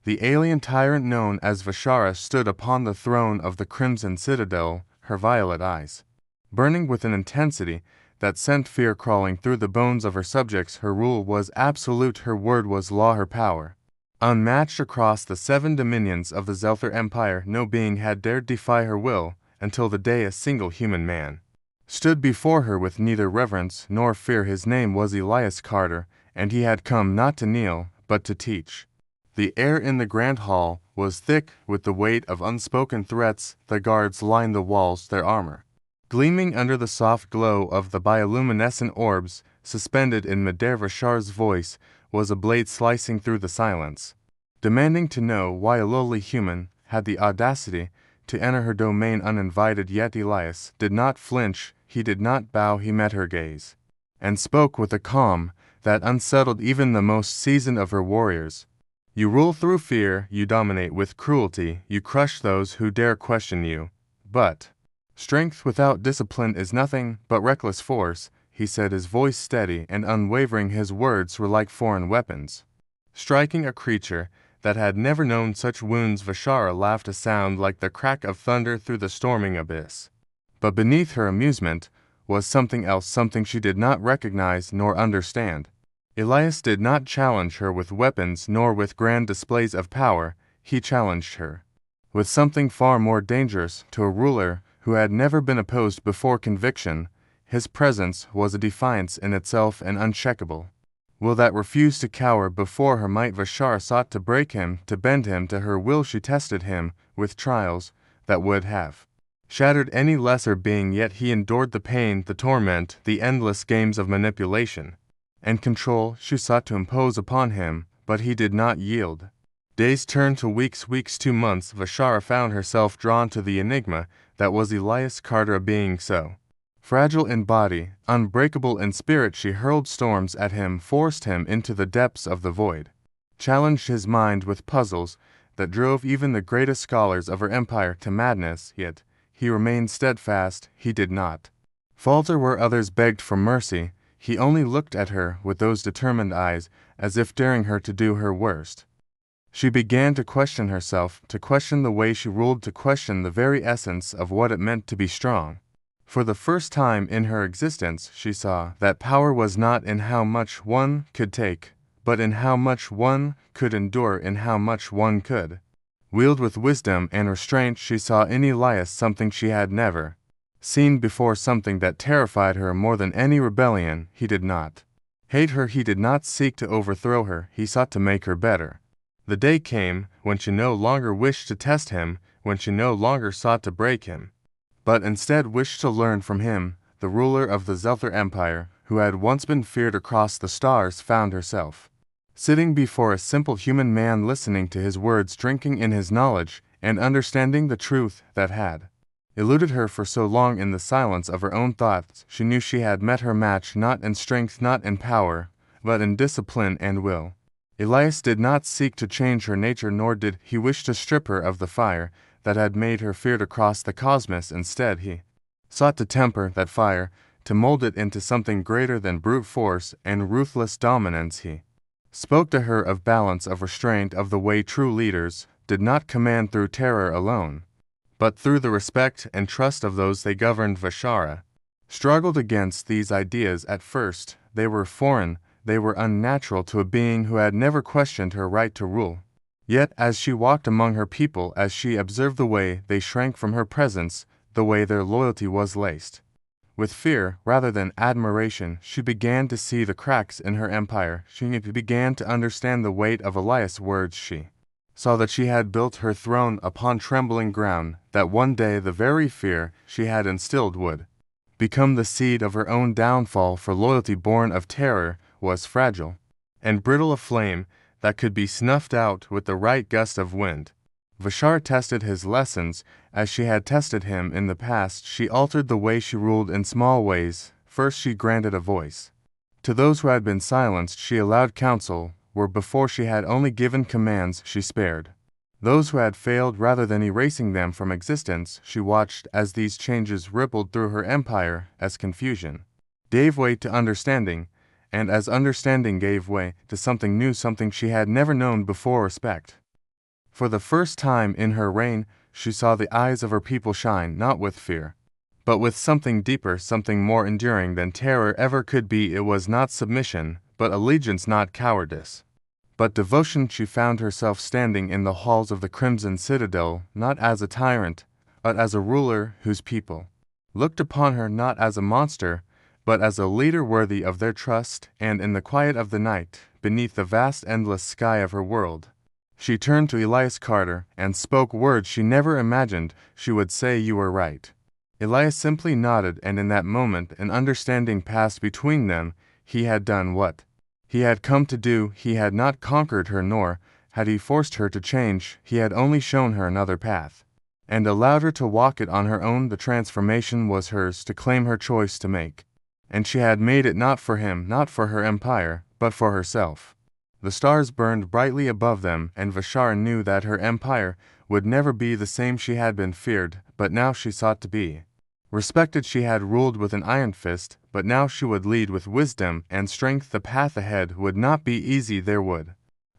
The alien tyrant known as Vishara stood upon the throne of the Crimson Citadel, her violet eyes burning with an intensity that sent fear crawling through the bones of her subjects. Her rule was absolute, her word was law, her power unmatched across the 7 dominions of the Zelther Empire. No being had dared defy her will, until the day a single human man stood before her with neither reverence nor fear. His name was Elias Carter, and he had come not to kneel, but to teach. The air in the grand hall was thick with the weight of unspoken threats. The guards lined the walls, their armor gleaming under the soft glow of the bioluminescent orbs. Suspended in midair, Vishar's voice was a blade slicing through the silence, demanding to know why a lowly human had the audacity to enter her domain uninvited. Yet Elias did not flinch, he did not bow. He met her gaze and spoke with a calm that unsettled even the most seasoned of her warriors. You rule through fear, you dominate with cruelty, you crush those who dare question you. But strength without discipline is nothing but reckless force, he said, his voice steady and unwavering. His words were like foreign weapons, striking a creature that had never known such wounds. Vishara laughed, a sound like the crack of thunder through the storming abyss. But beneath her amusement was something else, something she did not recognize nor understand. Elias did not challenge her with weapons nor with grand displays of power. He challenged her with something far more dangerous to a ruler who had never been opposed before: conviction. His presence was a defiance in itself and uncheckable. Will that refused to cower before her might. Vishara sought to break him, to bend him to her will. She tested him with trials that would have shattered any lesser being, yet he endured the pain, the torment, the endless games of manipulation and control she sought to impose upon him, but he did not yield. Days turned to weeks, weeks to months. Vishara found herself drawn to the enigma that was Elias Carter, a being so fragile in body, unbreakable in spirit. She hurled storms at him, forced him into the depths of the void, challenged his mind with puzzles that drove even the greatest scholars of her empire to madness. Yet he remained steadfast. He did not falter where others begged for mercy. He only looked at her with those determined eyes, as if daring her to do her worst. She began to question herself, to question the way she ruled, to question the very essence of what it meant to be strong. For the first time in her existence, she saw that power was not in how much one could take, but in how much one could endure, in how much one could wield with wisdom and restraint. She saw in Elias something she had never seen before, something that terrified her more than any rebellion. He did not hate her, he did not seek to overthrow her, he sought to make her better. The day came when she no longer wished to test him, when she no longer sought to break him, but instead wished to learn from him. The ruler of the Zelther Empire, who had once been feared across the stars, found herself sitting before a simple human man, listening to his words, drinking in his knowledge, and understanding the truth that had eluded her for so long. In the silence of her own thoughts, she knew she had met her match, not in strength, not in power, but in discipline and will. Elias did not seek to change her nature, nor did he wish to strip her of the fire that had made her feared across the cosmos. Instead, he sought to temper that fire, to mold it into something greater than brute force and ruthless dominance. He spoke to her of balance, of restraint, of the way true leaders did not command through terror alone, but through the respect and trust of those they governed. Vishara struggled against these ideas at first. They were foreign, they were unnatural to a being who had never questioned her right to rule. Yet as she walked among her people, as she observed the way they shrank from her presence, the way their loyalty was laced with fear rather than admiration, she began to see the cracks in her empire. She began to understand the weight of Elias' words. She saw that she had built her throne upon trembling ground, that one day the very fear she had instilled would become the seed of her own downfall. For loyalty born of terror was fragile and brittle, a flame that could be snuffed out with the right gust of wind. Vishara tested his lessons as she had tested him in the past. She altered the way she ruled in small ways. First, she granted a voice to those who had been silenced. She allowed counsel where before she had only given commands. She spared those who had failed rather than erasing them from existence. She watched as these changes rippled through her empire, as confusion gave way to understanding, and as understanding gave way to something new, something she had never known before: respect. For the first time in her reign, she saw the eyes of her people shine not with fear, but with something deeper, something more enduring than terror ever could be. It was not submission, but allegiance, not cowardice, but devotion. She found herself standing in the halls of the Crimson Citadel, not as a tyrant, but as a ruler whose people looked upon her not as a monster, but as a leader worthy of their trust. And in the quiet of the night, beneath the vast endless sky of her world, she turned to Elias Carter and spoke words she never imagined she would say. "You were right." Elias simply nodded, and in that moment an understanding passed between them. He had done what he had come to do. He had not conquered her, nor had he forced her to change. He had only shown her another path, and allowed her to walk it on her own. The transformation was hers to claim, her choice to make, and she had made it, not for him, not for her empire, but for herself. The stars burned brightly above them, and Vashara knew that her empire would never be the same. She had been feared, but now she sought to be respected. She had ruled with an iron fist, but now she would lead with wisdom and strength. The path ahead would not be easy. There would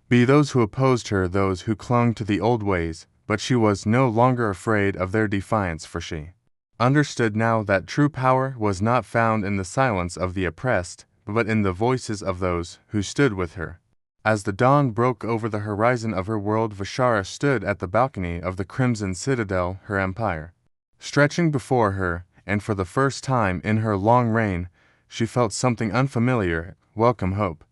be those who opposed her, those who clung to the old ways, but she was no longer afraid of their defiance, for she understood now that true power was not found in the silence of the oppressed, but in the voices of those who stood with her. As the dawn broke over the horizon of her world, Vashara stood at the balcony of the Crimson Citadel, her empire stretching before her, and for the first time in her long reign, she felt something unfamiliar. Welcome hope.